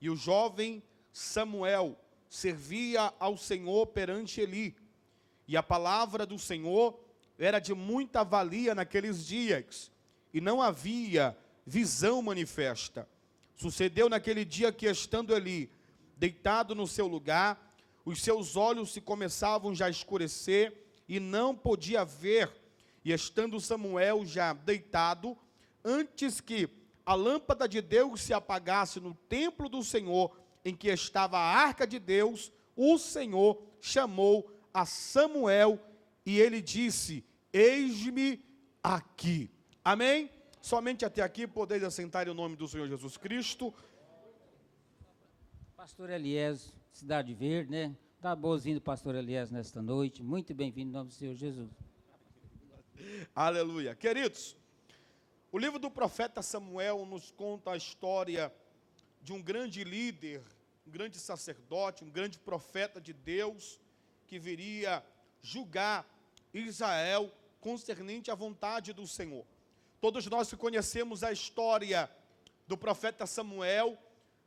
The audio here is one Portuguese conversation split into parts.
E o jovem Samuel servia ao Senhor perante Eli. E a palavra do Senhor era de muita valia naqueles dias, e não havia visão manifesta. Sucedeu naquele dia que, estando Eli deitado no seu lugar, os seus olhos se começavam já a escurecer, e não podia ver. E estando Samuel já deitado, antes que a lâmpada de Deus se apagasse no templo do Senhor, em que estava a arca de Deus, o Senhor chamou a Samuel, e ele disse: eis-me aqui. Amém? Somente até aqui podeis assentar em nome do Senhor Jesus Cristo. Pastor Elias, Cidade Verde, né? Dá boas-vindas, pastor Elias, nesta noite. Muito bem-vindo em nome do Senhor Jesus. Aleluia. Queridos, o livro do profeta Samuel nos conta a história de um grande líder, um grande sacerdote, um grande profeta de Deus, que viria julgar Israel concernente à vontade do Senhor. Todos nós que conhecemos a história do profeta Samuel,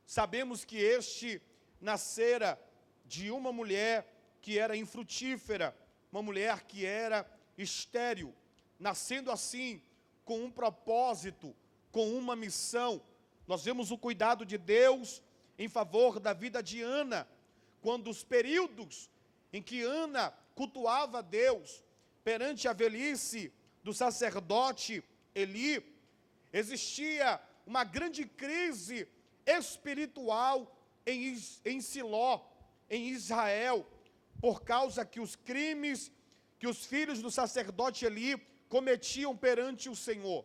sabemos que este nascera de uma mulher que era infrutífera, uma mulher que era estéril, nascendo assim, com um propósito, com uma missão. Nós vemos o cuidado de Deus em favor da vida de Ana, quando os períodos em que Ana cultuava a Deus, perante a velhice do sacerdote Eli, existia uma grande crise espiritual em Siló, em Israel, por causa que os crimes que os filhos do sacerdote Eli cometiam perante o Senhor.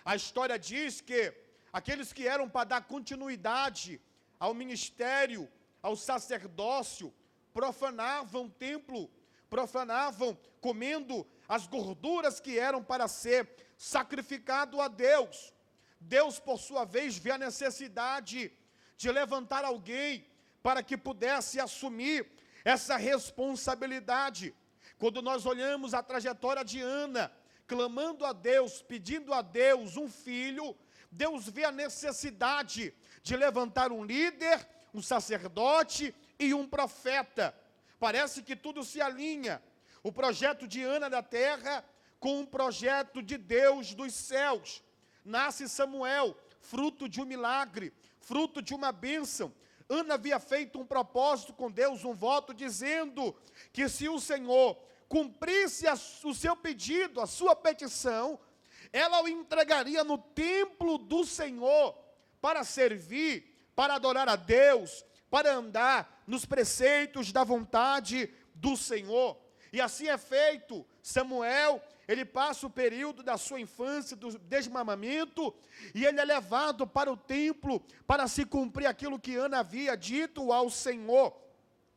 A história diz que aqueles que eram para dar continuidade ao ministério, ao sacerdócio, profanavam o templo, profanavam comendo as gorduras que eram para ser sacrificado a Deus. Deus, por sua vez, vê a necessidade de levantar alguém para que pudesse assumir essa responsabilidade. Quando nós olhamos a trajetória de Ana, clamando a Deus, pedindo a Deus um filho, Deus vê a necessidade de levantar um líder, um sacerdote e um profeta. Parece que tudo se alinha. O projeto de Ana da terra com o projeto de Deus dos céus. Nasce Samuel, fruto de um milagre, fruto de uma bênção. Ana havia feito um propósito com Deus, um voto, dizendo que se o Senhor cumprisse o seu pedido, a sua petição, ela o entregaria no templo do Senhor para servir, para adorar a Deus, para andar nos preceitos da vontade do Senhor. E assim é feito. Samuel, ele passa o período da sua infância, do desmamamento, e ele é levado para o templo para se cumprir aquilo que Ana havia dito ao Senhor.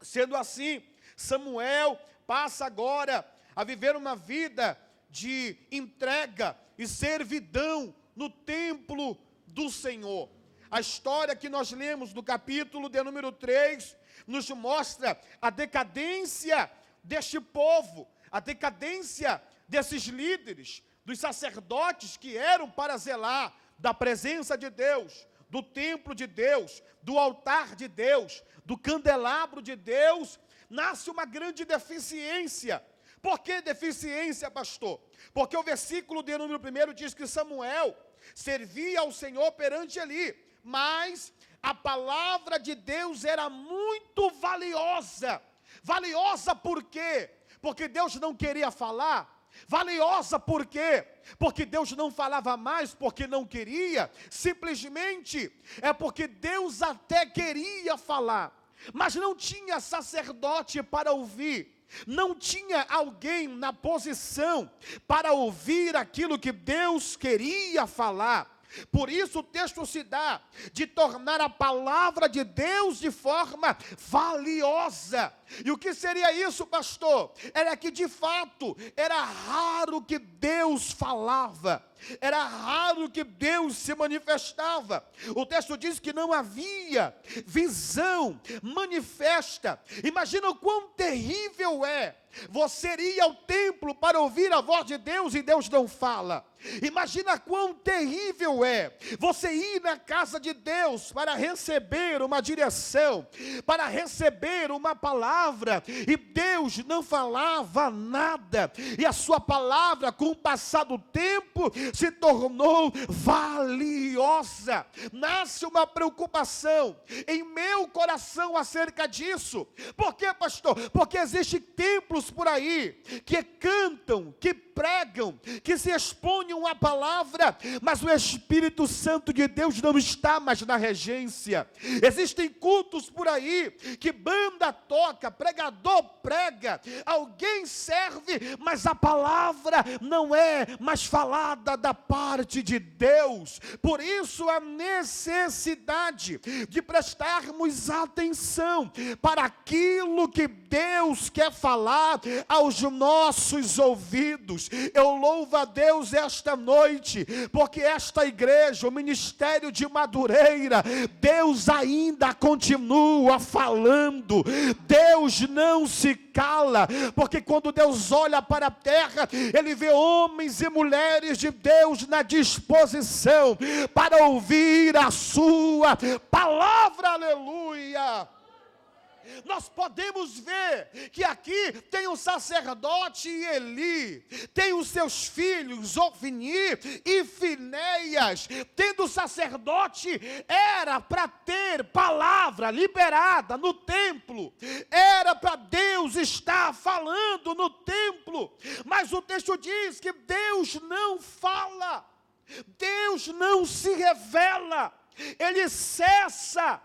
Sendo assim, Samuel passa agora a viver uma vida de entrega e servidão no templo do Senhor. A história que nós lemos no capítulo de número 3 nos mostra a decadência deste povo, a decadência desses líderes, dos sacerdotes que eram para zelar da presença de Deus, do templo de Deus, do altar de Deus, do candelabro de Deus. Nasce uma grande deficiência. Por que deficiência, pastor? Porque o versículo de número 1 diz que Samuel servia ao Senhor perante Eli, mas a palavra de Deus era muito valiosa. Valiosa por quê? Porque Deus não queria falar. Valiosa por quê? Porque Deus não falava mais, porque não queria. Simplesmente é porque Deus até queria falar, mas não tinha sacerdote para ouvir. Não tinha alguém na posição para ouvir aquilo que Deus queria falar. Por isso o texto se dá de tornar a palavra de Deus de forma valiosa. E o que seria isso, pastor? Era que de fato era raro que Deus falava, era raro que Deus se manifestava. O texto diz que não havia visão manifesta. Imagina o quão terrível é você ir ao templo para ouvir a voz de Deus e Deus não fala. Imagina quão terrível é você ir na casa de Deus para receber uma direção, para receber uma palavra, e Deus não falava nada, e a sua palavra, com o passar do tempo, se tornou valiosa. Nasce uma preocupação em meu coração acerca disso. Por quê, pastor? Porque existem templos por aí que cantam, que pregam, que se exponham à palavra, mas o Espírito Santo de Deus não está mais na regência. Existem cultos por aí que banda toca, pregador prega, alguém serve, mas a palavra não é mais falada da parte de Deus. Por isso a necessidade de prestarmos atenção para aquilo que Deus quer falar aos nossos ouvidos. Eu louvo a Deus esta noite, porque esta igreja, o ministério de Madureira, Deus ainda continua falando. Deus não se cala, porque quando Deus olha para a terra, Ele vê homens e mulheres de Deus na disposição para ouvir a sua palavra. Aleluia! Nós podemos ver que aqui tem o sacerdote Eli, tem os seus filhos Ofni e Finéias. Tendo o sacerdote, era para ter palavra liberada no templo, era para Deus estar falando no templo, mas o texto diz que Deus não fala, Deus não se revela, Ele cessa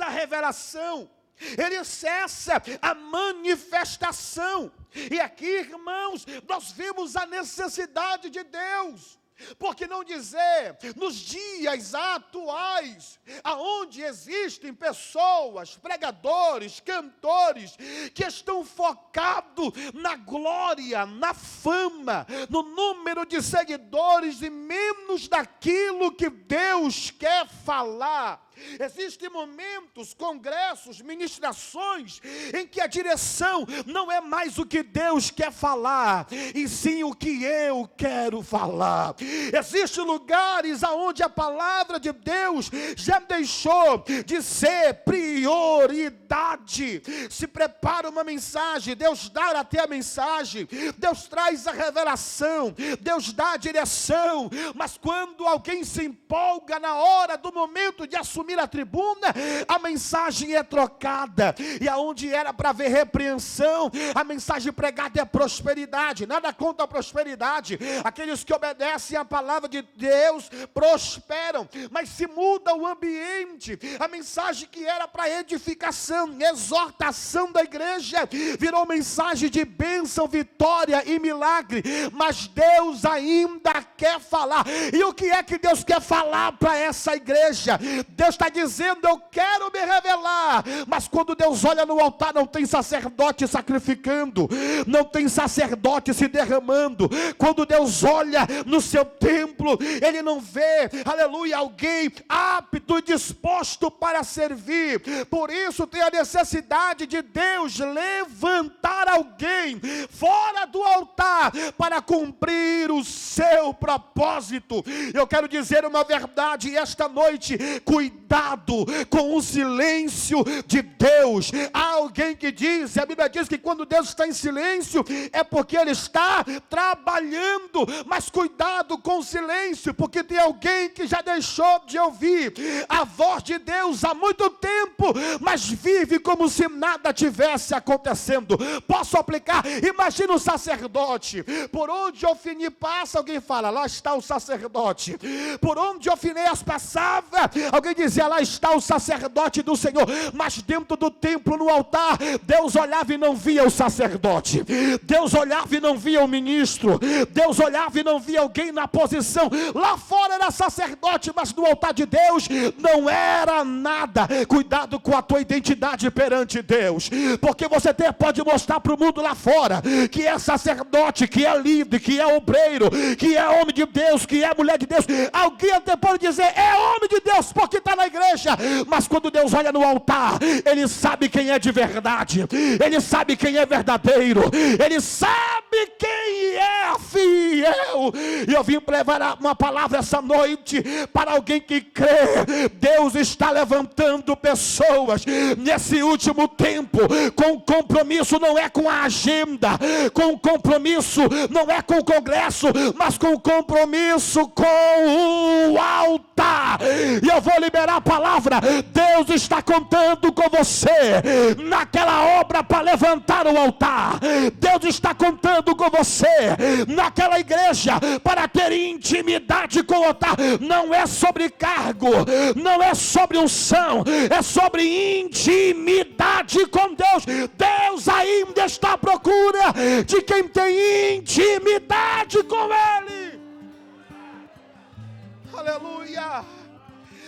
a revelação, Ele cessa a manifestação. E aqui, irmãos, nós vimos a necessidade de Deus. Por que não dizer, nos dias atuais, aonde existem pessoas, pregadores, cantores, que estão focados na glória, na fama, no número de seguidores e menos daquilo que Deus quer falar. Existem momentos, congressos, ministrações, em que a direção não é mais o que Deus quer falar, e sim o que eu quero falar. Existem lugares onde a palavra de Deus já deixou de ser prioridade. Se prepara uma mensagem, Deus dá até a mensagem, Deus traz a revelação, Deus dá a direção, mas quando alguém se empolga na hora do momento de assumir a tribuna, a mensagem é trocada, e aonde era para haver repreensão, a mensagem pregada é prosperidade. Nada contra a prosperidade, aqueles que obedecem à palavra de Deus prosperam, mas se muda o ambiente, a mensagem que era para edificação, exortação da igreja, virou mensagem de bênção, vitória e milagre. Mas Deus ainda quer falar. E o que é que Deus quer falar para essa igreja? Deus está dizendo, eu quero me revelar, mas quando Deus olha no altar, não tem sacerdote sacrificando, não tem sacerdote se derramando. Quando Deus olha no seu templo, Ele não vê, aleluia, alguém apto e disposto para servir. Por isso tem a necessidade de Deus levantar alguém fora do altar para cumprir o seu propósito. Eu quero dizer uma verdade esta noite: cuidado com o silêncio de Deus. Há alguém que diz, a Bíblia diz que quando Deus está em silêncio é porque Ele está trabalhando, mas cuidado com o silêncio, porque tem alguém que já deixou de ouvir a voz de Deus há muito tempo, mas vive como se nada tivesse acontecendo. Posso aplicar? Imagina o sacerdote, por onde Ofni passa, alguém fala, lá está o sacerdote. Por onde Ofnéias passava, alguém dizia, igreja lá está o sacerdote do Senhor, mas dentro do templo, no altar, Deus olhava e não via o sacerdote, Deus olhava e não via o ministro, Deus olhava e não via alguém na posição. Lá fora era sacerdote, mas no altar de Deus não era nada. Cuidado com a tua identidade perante Deus, porque você pode mostrar para o mundo lá fora que é sacerdote, que é líder, que é obreiro, que é homem de Deus, que é mulher de Deus. Alguém até pode dizer, é homem de Deus porque está na igreja, mas quando Deus olha no altar, Ele sabe quem é de verdade, Ele sabe quem é verdadeiro, Ele sabe quem é fiel. E eu vim levar uma palavra essa noite para alguém que crê. Deus está levantando pessoas nesse último tempo com compromisso, não é com a agenda, com compromisso não é com o congresso, mas com compromisso com o altar. E eu vou liberar a palavra. Deus está contando com você naquela obra para levantar o altar. Deus está contando com você naquela igreja para ter intimidade com o altar. Não é sobre cargo, não é sobre unção, é sobre intimidade com Deus. Deus ainda está à procura de quem tem intimidade com Ele. Aleluia.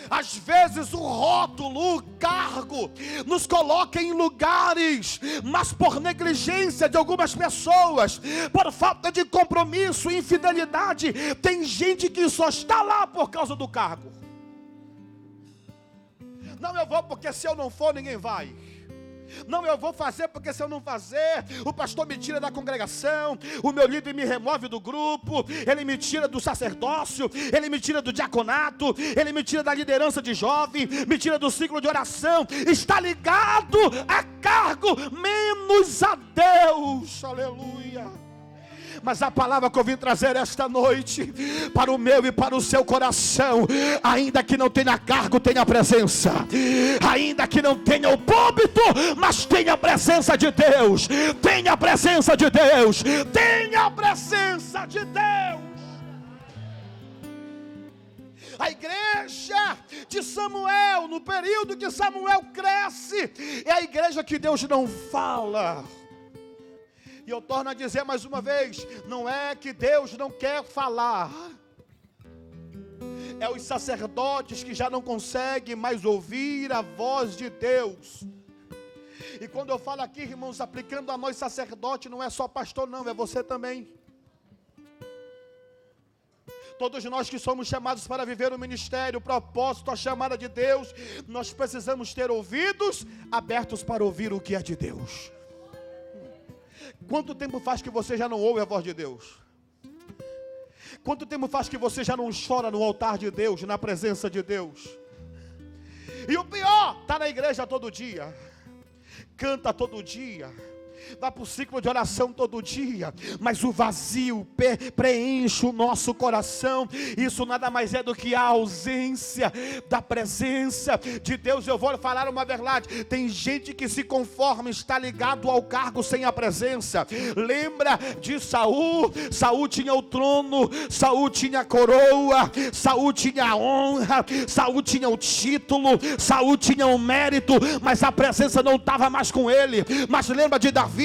Às vezes o rótulo, o cargo nos coloca em lugares, mas por negligência de algumas pessoas, por falta de compromisso, infidelidade, tem gente que só está lá por causa do cargo. Não, eu vou porque se eu não for ninguém vai. Não, eu vou fazer porque se eu não fazer, o pastor me tira da congregação, o meu líder me remove do grupo, ele me tira do sacerdócio, ele me tira do diaconato, ele me tira da liderança de jovem, me tira do ciclo de oração. Está ligado a cargo, menos a Deus. Aleluia. Mas a palavra que eu vim trazer esta noite, para o meu e para o seu coração, ainda que não tenha cargo, tenha presença, ainda que não tenha o púlpito, mas tenha a presença de Deus, tenha a presença de Deus, tenha a presença de Deus. A igreja de Samuel, no período que Samuel cresce, é a igreja que Deus não fala. E eu torno a dizer mais uma vez, não é que Deus não quer falar, é os sacerdotes que já não conseguem mais ouvir a voz de Deus. E quando eu falo aqui, irmãos, aplicando a nós sacerdote, não é só pastor não, é você também. Todos nós que somos chamados para viver o ministério, o propósito, a chamada de Deus, nós precisamos ter ouvidos abertos para ouvir o que é de Deus. Quanto tempo faz que você já não ouve a voz de Deus? Quanto tempo faz que você já não chora no altar de Deus, na presença de Deus? E o pior, está na igreja todo dia, canta todo dia, vai para o ciclo de oração todo dia, mas o vazio preenche o nosso coração. Isso nada mais é do que a ausência da presença de Deus. Eu vou falar uma verdade, tem gente que se conforma, está ligado ao cargo sem a presença. Lembra de Saul? Saul tinha o trono, Saul tinha a coroa, Saul tinha a honra, Saul tinha o título, Saul tinha o mérito, mas a presença não estava mais com ele. Mas lembra de Davi?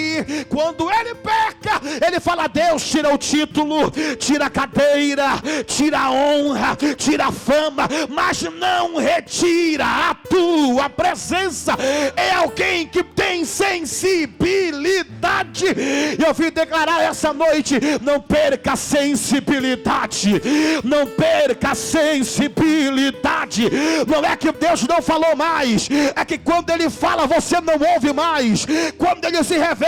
Quando ele peca, ele fala: Deus, tira o título, tira a cadeira, tira a honra, tira a fama, mas não retira a tua presença. É alguém que tem sensibilidade. E eu vim declarar essa noite: não perca a sensibilidade, não perca a sensibilidade. Não é que Deus não falou mais, é que quando ele fala você não ouve mais, quando ele se revela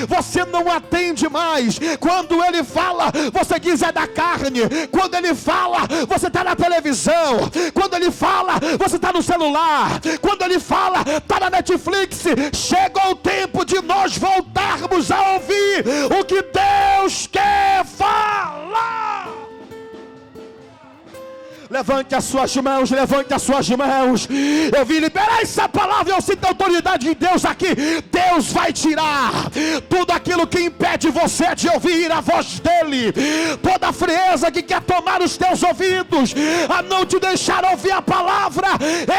você não atende mais, quando ele fala você diz é da carne, quando ele fala você está na televisão, quando ele fala você está no celular, quando ele fala está na Netflix. Chegou o tempo de nós voltarmos a ouvir o que Deus quer falar. Levante as suas mãos, levante as suas mãos. Eu vim liberar essa palavra, eu sinto a autoridade de Deus aqui. Deus vai tirar tudo aquilo que impede você de ouvir a voz dele, toda a frieza que quer tomar os teus ouvidos, a não te deixar ouvir a palavra.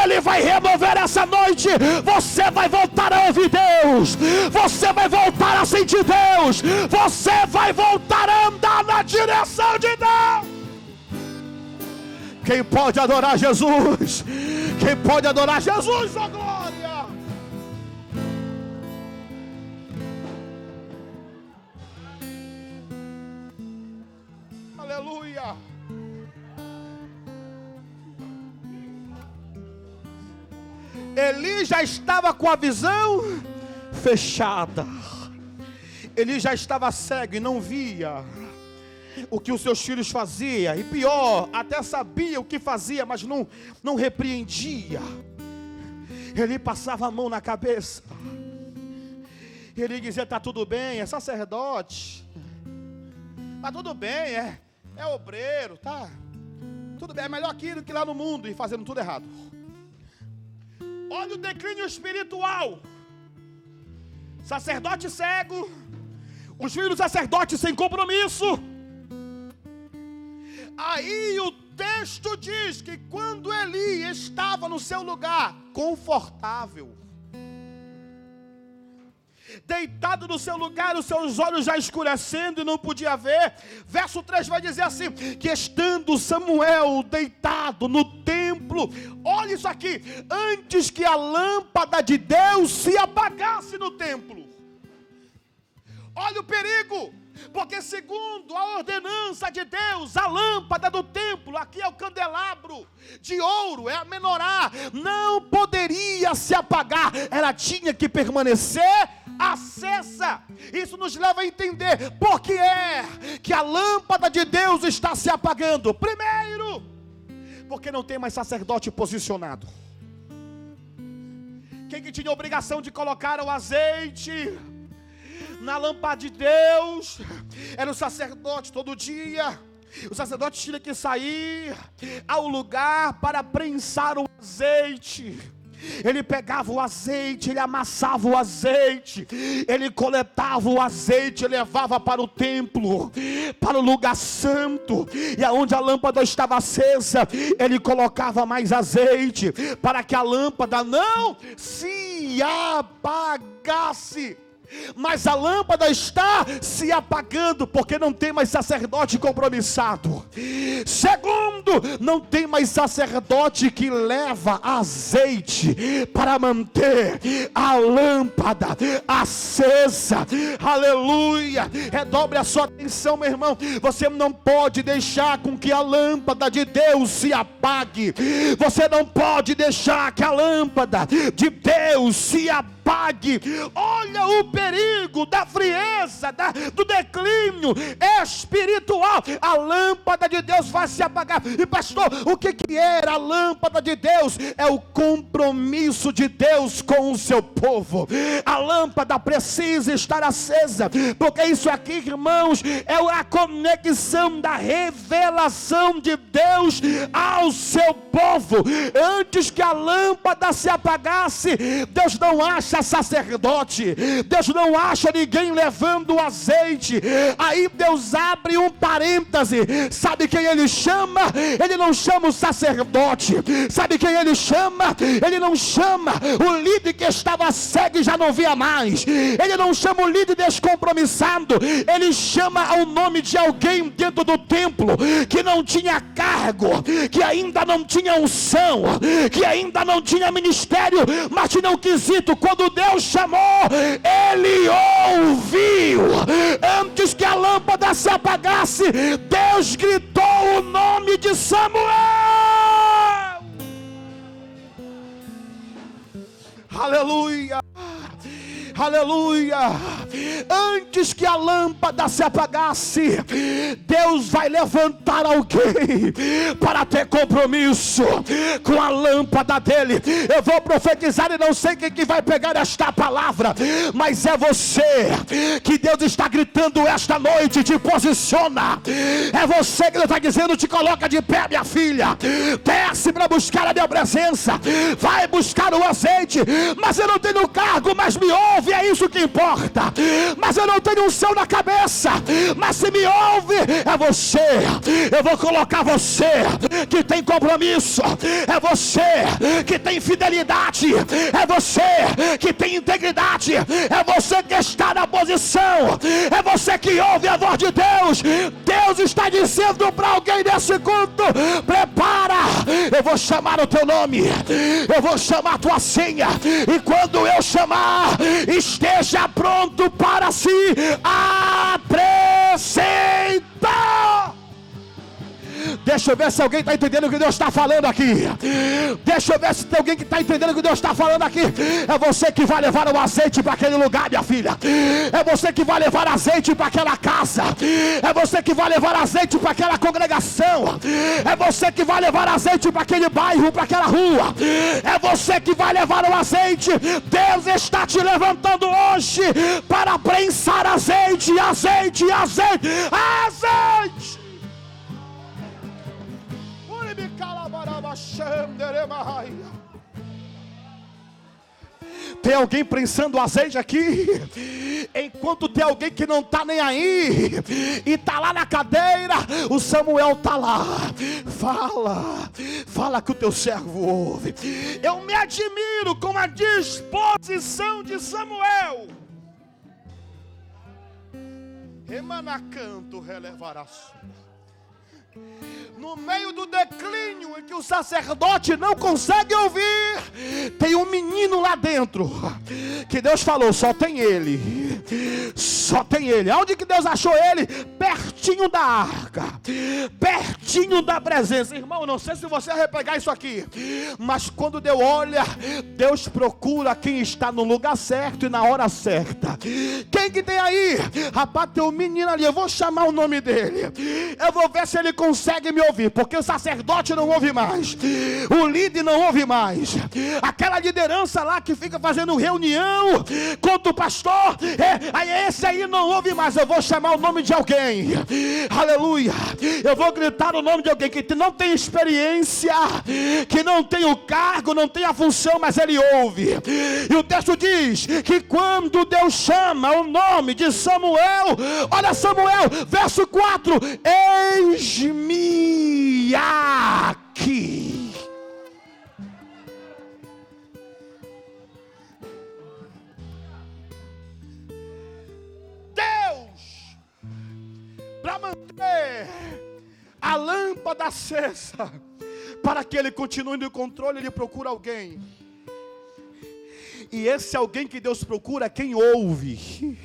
Ele vai remover essa noite. Você vai voltar a ouvir Deus, você vai voltar a sentir Deus, você vai voltar a andar na direção de Deus. Quem pode adorar Jesus? Quem pode adorar Jesus, ó glória! Aleluia! Eli já estava com a visão fechada. Eli já estava cego e não via o que os seus filhos faziam, e pior, até sabia o que fazia, mas não repreendia. Ele passava a mão na cabeça, ele dizia: está tudo bem, é sacerdote, está tudo bem, é obreiro, tá tudo bem, é melhor aqui do que lá no mundo, e fazendo tudo errado. Olha o declínio espiritual. Sacerdote cego, os filhos do sacerdote sem compromisso. Aí o texto diz que quando Eli estava no seu lugar confortável, deitado no seu lugar, os seus olhos já escurecendo e não podia ver, verso 3 vai dizer assim, que estando Samuel deitado no templo, olha isso aqui, antes que a lâmpada de Deus se apagasse no templo. Olha o perigo, porque segundo a ordenança de Deus, a lâmpada do templo, aqui é o candelabro de ouro, é a menorá, não poderia se apagar, ela tinha que permanecer acesa. Isso nos leva a entender por que é que a lâmpada de Deus está se apagando. Primeiro, porque não tem mais sacerdote posicionado. Quem que tinha a obrigação de colocar o azeite na lâmpada de Deus era o sacerdote. Todo dia o sacerdote tinha que sair ao lugar para prensar o azeite. Ele pegava o azeite, ele amassava o azeite, ele coletava o azeite, levava para o templo, para o lugar santo, e aonde a lâmpada estava acesa, ele colocava mais azeite, para que a lâmpada não se apagasse. Mas a lâmpada está se apagando, porque não tem mais sacerdote compromissado. Segundo, não tem mais sacerdote que leva azeite para manter a lâmpada acesa. Aleluia. Redobre a sua atenção, meu irmão. Você não pode deixar com que a lâmpada de Deus se apague. Você não pode deixar que a lâmpada de Deus se apague. Olha o perigo da frieza, do declínio espiritual. A lâmpada de Deus vai se apagar. E pastor, o que era a lâmpada de Deus? É o compromisso de Deus com o seu povo. A lâmpada precisa estar acesa, porque isso aqui, irmãos, é a conexão da revelação de Deus ao seu povo. Antes que a lâmpada se apagasse, Deus não acha sacerdote, Deus não acha ninguém levando azeite. Aí Deus abre um parêntese. Sabe quem ele chama? Ele não chama o sacerdote. Sabe quem ele chama? Ele não chama o líder que estava cego e já não via mais. Ele não chama o líder descompromissado. Ele chama ao nome de alguém dentro do templo que não tinha cargo, que ainda não tinha unção, que ainda não tinha ministério, mas tinha um quesito. Quando Deus chamou, ele ouviu. Antes que a lâmpada se apagasse, Deus gritou o nome de Samuel. Aleluia. aleluia, antes que a lâmpada se apagasse, Deus vai levantar alguém para ter compromisso com a lâmpada dele. Eu vou profetizar e não sei quem que vai pegar esta palavra, mas é você que Deus está gritando esta noite: te posiciona. É você que Deus está dizendo: te coloca de pé, minha filha, desce para buscar a minha presença, vai buscar o azeite. Mas eu não tenho cargo, mas me ouve, é isso que importa. Mas eu não tenho unção na cabeça, mas se me ouve, é você. Eu vou colocar você que tem compromisso, é você que tem fidelidade, é você que tem integridade, é você que está na posição, é você que ouve a voz de Deus. Deus está dizendo para alguém nesse culto: prepara, eu vou chamar o teu nome, eu vou chamar a tua senha, e quando eu chamar, esteja pronto para se apresentar. Deixa eu ver se alguém está entendendo o que Deus está falando aqui. Deixa eu ver se tem alguém que está entendendo o que Deus está falando aqui. É você que vai levar o azeite para aquele lugar, minha filha. É você que vai levar azeite para aquela casa. É você que vai levar azeite para aquela congregação. É você que vai levar azeite para aquele bairro, para aquela rua. É você que vai levar o azeite. Deus está te levantando hoje para prensar azeite, azeite, azeite, azeite. Tem alguém prensando azeite aqui? Enquanto tem alguém que não está nem aí e está lá na cadeira, o Samuel está lá. Fala que o teu servo ouve. Eu me admiro com a disposição de Samuel. Emanacanto relevarás. No meio do declínio em que o sacerdote não consegue ouvir, tem um menino lá dentro que Deus falou: só tem ele. Só tem ele. Aonde que Deus achou ele? Pertinho da arca, pertinho da presença. Irmão, não sei se você vai pegar isso aqui, mas quando Deus olha, Deus procura quem está no lugar certo e na hora certa. Quem que tem aí? Rapaz, tem um menino ali, eu vou chamar o nome dele, eu vou ver se ele consegue me ouvir, porque o sacerdote não ouve mais, o líder não ouve mais, aquela liderança lá que fica fazendo reunião contra o pastor, aí esse aí não ouve mais. Eu vou chamar o nome de alguém, aleluia, eu vou gritar o nome de alguém que não tem experiência, que não tem o cargo, não tem a função, mas ele ouve. E o texto diz que quando Deus chama o nome de Samuel, olha Samuel, verso 4: eis-me aqui. Deus, para manter a lâmpada acesa, para que ele continue no controle, ele procura alguém. E esse alguém que Deus procura é quem ouve.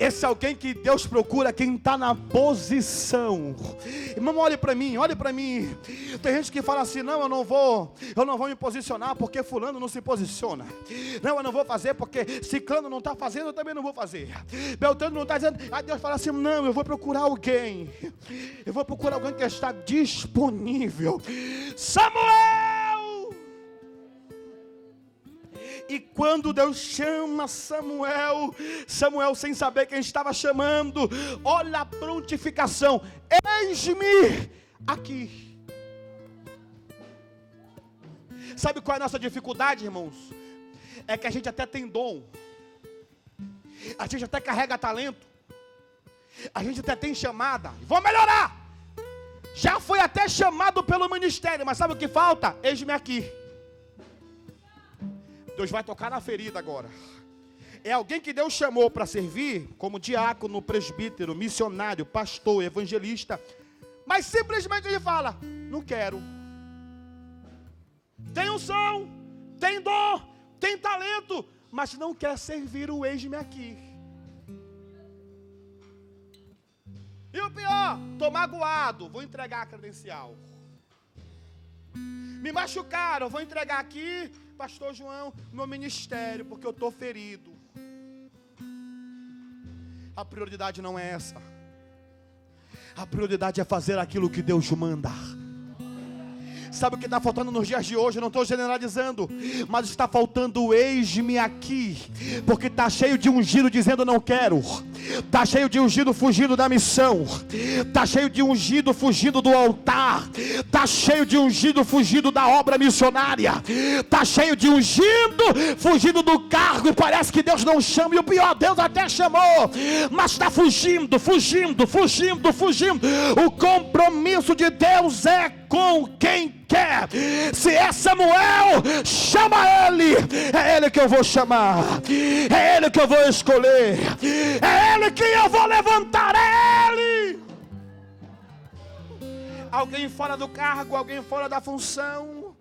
Esse alguém que Deus procura, quem está na posição. Irmão, olhe para mim, olhe para mim. Tem gente que fala assim: não, eu não vou me posicionar porque fulano não se posiciona. Não, eu não vou fazer porque ciclano não está fazendo, eu também não vou fazer. Beltrano não está dizendo. Aí Deus fala assim: não, eu vou procurar alguém. Eu vou procurar alguém que está disponível. Samuel! E quando Deus chama Samuel, Samuel, sem saber quem estava chamando, olha a prontificação: eis-me aqui. Sabe qual é a nossa dificuldade, irmãos? É que a gente até tem dom, a gente até carrega talento, a gente até tem chamada, vou melhorar, já foi até chamado pelo ministério, mas sabe o que falta? Eis-me aqui. Deus vai tocar na ferida agora. É alguém que Deus chamou para servir como diácono, presbítero, missionário, pastor, evangelista, mas simplesmente ele fala: não quero. Tem unção, tem dom, tem talento, mas não quer servir o eis-me aqui. E o pior, tô magoado, vou entregar a credencial. Me machucaram, vou entregar aqui, pastor João, meu ministério, porque eu estou ferido. A prioridade não é essa. A prioridade é fazer aquilo que Deus manda. Sabe o que está faltando nos dias de hoje? Eu não estou generalizando, mas está faltando o eis-me aqui. Porque está cheio de ungido dizendo não quero. Está cheio de ungido fugindo da missão. Está cheio de ungido fugindo do altar. Está cheio de ungido fugindo da obra missionária. Está cheio de ungido fugindo do cargo. E parece que Deus não chama. E o pior, Deus até chamou, mas está fugindo. O compromisso de Deus é com quem quer. Se é Samuel, chama ele. É ele que eu vou chamar. É ele que eu vou escolher. É ele que eu vou levantar. É ele. Alguém fora do cargo, alguém fora da função.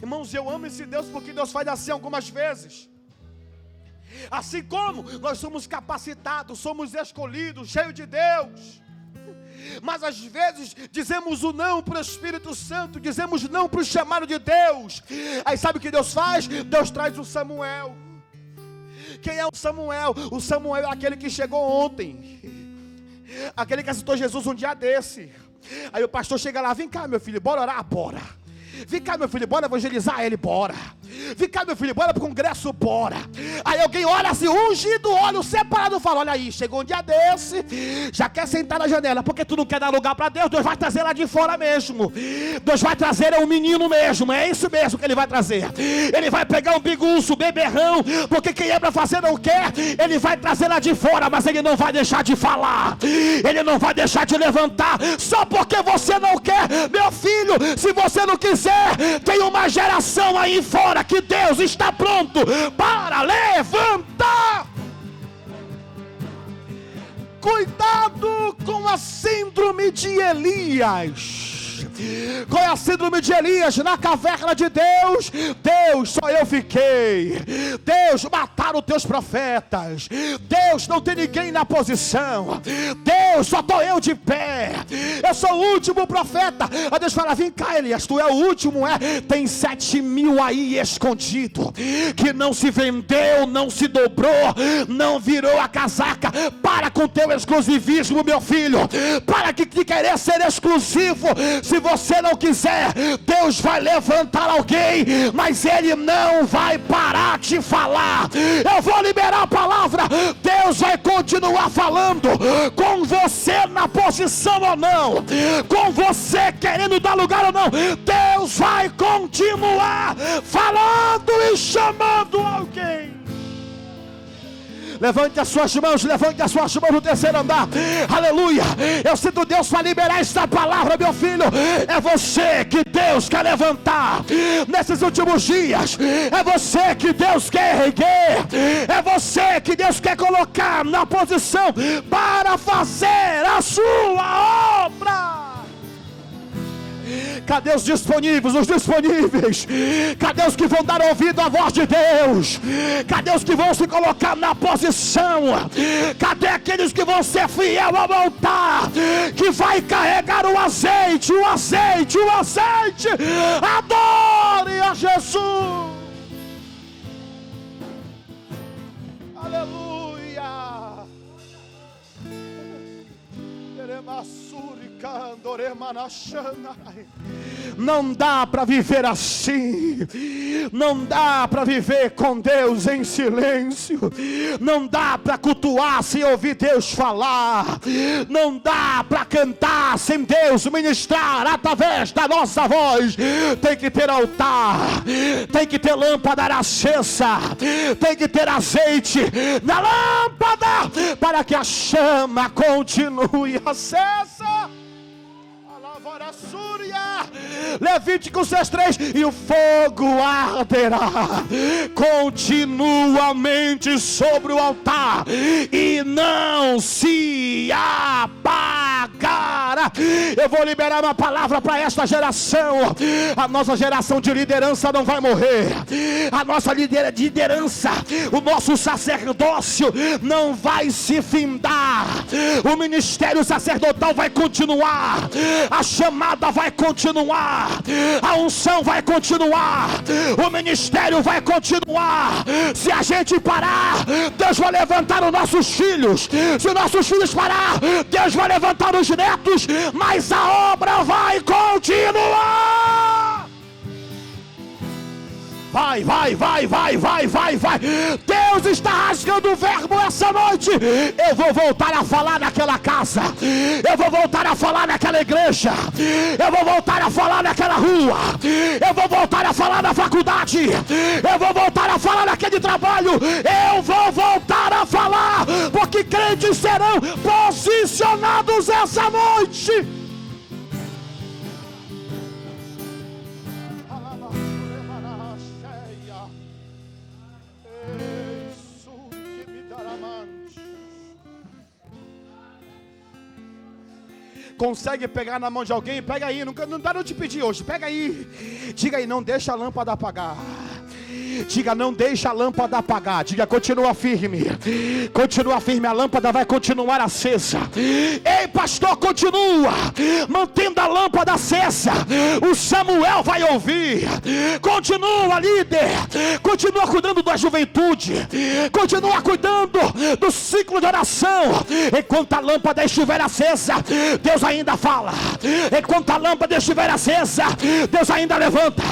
Irmãos, eu amo esse Deus porque Deus faz assim algumas vezes. Assim como nós somos capacitados, somos escolhidos, cheios de Deus, mas às vezes dizemos o não para o Espírito Santo, dizemos não para o chamado de Deus. Aí sabe o que Deus faz? Deus traz o Samuel. Quem é o Samuel? O Samuel é aquele que chegou ontem, aquele que aceitou Jesus um dia desse. Aí o pastor chega lá: vem cá meu filho, bora orar? Bora. Vem cá meu filho, bora evangelizar ele? Bora. Vem cá meu filho, bora para o congresso? Bora. Aí alguém olha assim, ungido, olho separado, fala: olha aí, chegou um dia desse, já quer sentar na janela, porque tu não quer dar lugar para Deus. Deus vai trazer lá de fora mesmo. Deus vai trazer um menino mesmo, é isso mesmo que ele vai trazer. Ele vai pegar um biguço, beberrão, porque quem é para fazer não quer. Ele vai trazer lá de fora, mas ele não vai deixar de falar, ele não vai deixar de levantar, só porque você não quer. Meu filho, se você não quiser, tem uma geração aí fora que Deus está pronto para levantar. Cuidado com a síndrome de Elias. Qual é a síndrome de Elias? Na caverna de Deus, Deus, só eu fiquei. Deus, mataram os teus profetas. Deus, não tem ninguém na posição. Deus, só estou eu de pé. Eu sou o último profeta. Aí Deus fala: vem cá Elias, tu é o último, é? Tem 7.000 aí escondido, que não se vendeu, não se dobrou, não virou a casaca. Para com teu exclusivismo, meu filho. Para de querer ser exclusivo. Se você não quiser, Deus vai levantar alguém, mas Ele não vai parar de falar. Eu vou liberar a palavra. Deus vai continuar falando, com você na posição ou não, com você querendo dar lugar ou não. Deus vai continuar falando e chamando alguém. Levante as suas mãos no terceiro andar. Aleluia. Eu sinto Deus para liberar esta palavra, meu filho. É você que Deus quer levantar nesses últimos dias. É você que Deus quer erguer. É você que Deus quer colocar na posição para fazer a sua obra. Cadê os disponíveis, os disponíveis? Cadê os que vão dar ouvido à voz de Deus? Cadê os que vão se colocar na posição? Cadê aqueles que vão ser fiel ao altar? Que vai carregar o azeite, o azeite, o azeite. Adore a Jesus. Aleluia. Não dá para viver assim. Não dá para viver com Deus em silêncio. Não dá para cultuar sem ouvir Deus falar. Não dá para cantar sem Deus ministrar através da nossa voz. Tem que ter altar, tem que ter lâmpada acesa, tem que ter azeite na lâmpada para que a chama continue acesa. Levítico 6:3: e o fogo arderá continuamente sobre o altar e não se apagará. Eu vou liberar uma palavra para esta geração. A nossa geração de liderança não vai morrer. A nossa liderança, o nosso sacerdócio não vai se findar. O ministério sacerdotal vai continuar. A chamada vai continuar. A unção vai continuar. O ministério vai continuar. Se a gente parar, Deus vai levantar os nossos filhos. Se nossos filhos parar, Deus vai levantar os netos. Mas a obra vai continuar. Vai. Deus está rasgando o verbo essa noite. Eu vou voltar a falar naquela casa. Eu vou voltar a falar naquela igreja. Eu vou voltar a falar naquela rua. Eu vou voltar a falar na faculdade. Eu vou voltar a falar naquele trabalho. Eu vou voltar a falar, porque crentes serão posicionados essa noite. Consegue pegar na mão de alguém? Pega aí, não dá não te pedir hoje, pega aí. Diga aí, não deixa a lâmpada apagar. Diga, não deixa a lâmpada apagar. Diga, continua firme. Continua firme, a lâmpada vai continuar acesa. Ei, pastor, continua mantendo a lâmpada acesa. O Samuel vai ouvir. Continua, líder. Continua cuidando da juventude. Continua cuidando do ciclo de oração. Enquanto a lâmpada estiver acesa, Deus ainda fala. Enquanto a lâmpada estiver acesa, Deus ainda levanta.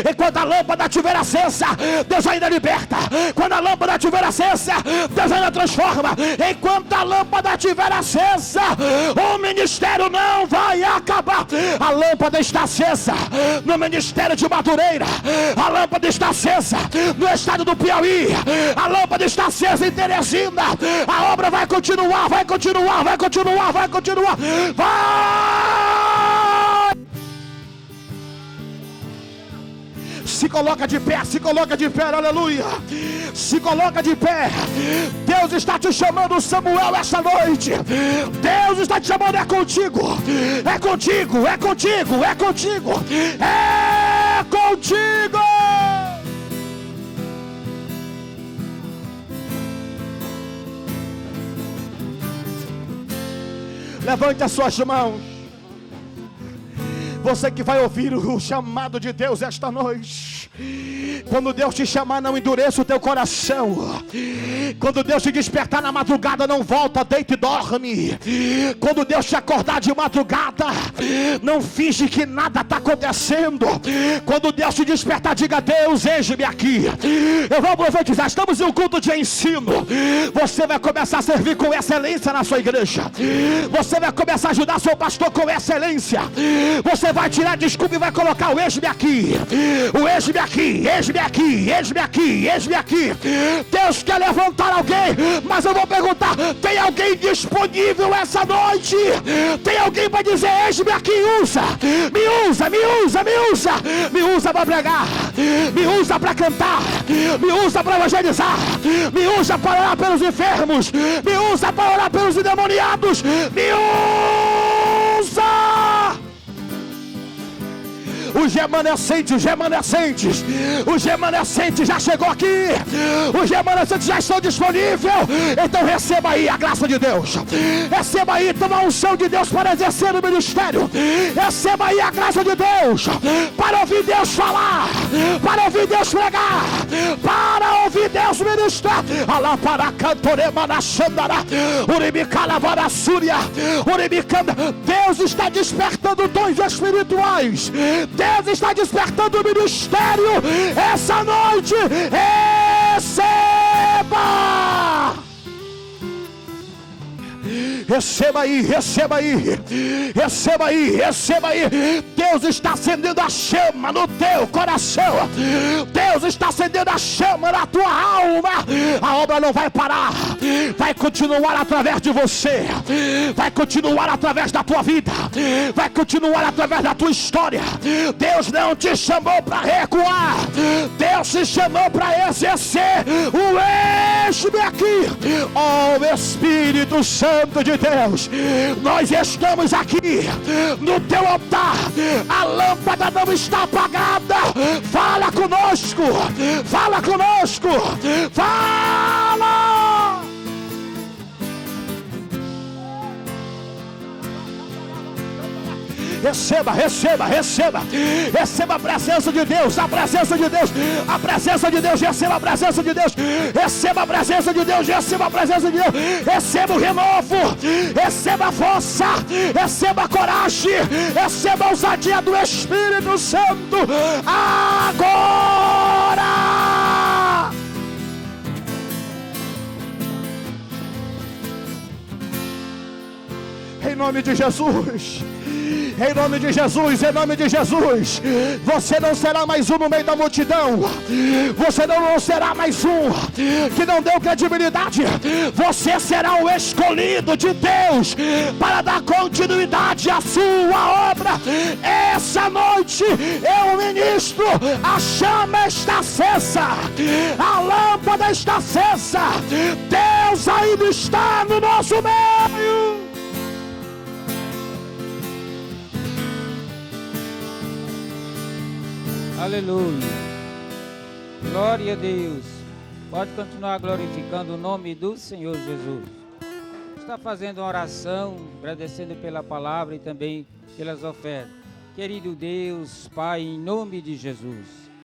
Enquanto a lâmpada estiver acesa, Deus ainda liberta. Quando a lâmpada estiver acesa, Deus ainda transforma. Enquanto a lâmpada estiver acesa, o ministério não vai acabar. A lâmpada está acesa no ministério de Madureira. A lâmpada está acesa no estado do Piauí. A lâmpada está acesa em Teresina. A obra vai continuar, vai continuar, vai continuar, vai continuar. Vai! Se coloca de pé, aleluia. Se coloca de pé. Deus está te chamando, Samuel, essa noite. Deus está te chamando, é contigo. É contigo, é contigo, é contigo. É contigo. Levante as suas mãos. Você que vai ouvir o chamado de Deus esta noite. Quando Deus te chamar, não endureça o teu coração. Quando Deus te despertar na madrugada, não volta, deita e dorme. Quando Deus te acordar de madrugada, não finge que nada está acontecendo. Quando Deus te despertar, diga: Deus, eis-me aqui. Eu vou profetizar, estamos em um culto de ensino. Você vai começar a servir com excelência na sua igreja. Você vai começar a ajudar seu pastor com excelência. Você vai tirar desculpa e vai colocar o eis-me aqui. O eis-me aqui, eis-me aqui, eis-me aqui, eis-me aqui. Deus quer levantar alguém, mas eu vou perguntar: tem alguém disponível essa noite? Tem alguém para dizer: eis-me aqui, usa, me usa, me usa, me usa. Me usa para pregar, me usa para cantar, me usa para evangelizar, me usa para orar pelos enfermos, me usa para orar pelos endemoniados, me usa. Os remanescentes já chegou aqui. Os remanescentes já estão disponíveis. Então receba aí a graça de Deus. Receba aí, toma a unção de Deus para exercer o ministério. Receba aí a graça de Deus para ouvir Deus falar, para ouvir Deus pregar, para ouvir Deus ministrar. Alá para cantorema na xandara, uribicala varassúria, uribicanda. Deus está despertando dons espirituais. Deus está despertando o ministério essa noite. Receba! Receba aí, receba aí, receba aí, receba aí. Deus está acendendo a chama no teu coração. Deus está acendendo a chama na tua alma. A obra não vai parar. vai continuar através de você, vai continuar através da tua vida, vai continuar através da tua história. Deus não te chamou para recuar, Deus te chamou para exercer o eis-me aqui. Oh Espírito Santo de Deus, nós estamos aqui no teu altar, a lâmpada não está apagada. Fala conosco, fala conosco, fala! Receba, receba, receba, receba a presença de Deus, a presença de Deus, a presença de Deus, receba a presença de Deus, receba a presença de Deus, receba a presença de Deus, receba o renovo, receba a força, receba a coragem, receba a ousadia do Espírito Santo, agora! Em nome de Jesus. Em nome de Jesus, em nome de Jesus, você não será mais um no meio da multidão, você não será mais um que não deu credibilidade, você será o escolhido de Deus para dar continuidade à sua obra. Essa noite eu ministro, a chama está acesa, a lâmpada está acesa, Deus ainda está no nosso meio. Aleluia, glória a Deus. Pode continuar glorificando o nome do Senhor Jesus. Está fazendo uma oração, agradecendo pela palavra e também pelas ofertas. Querido Deus, Pai, em nome de Jesus,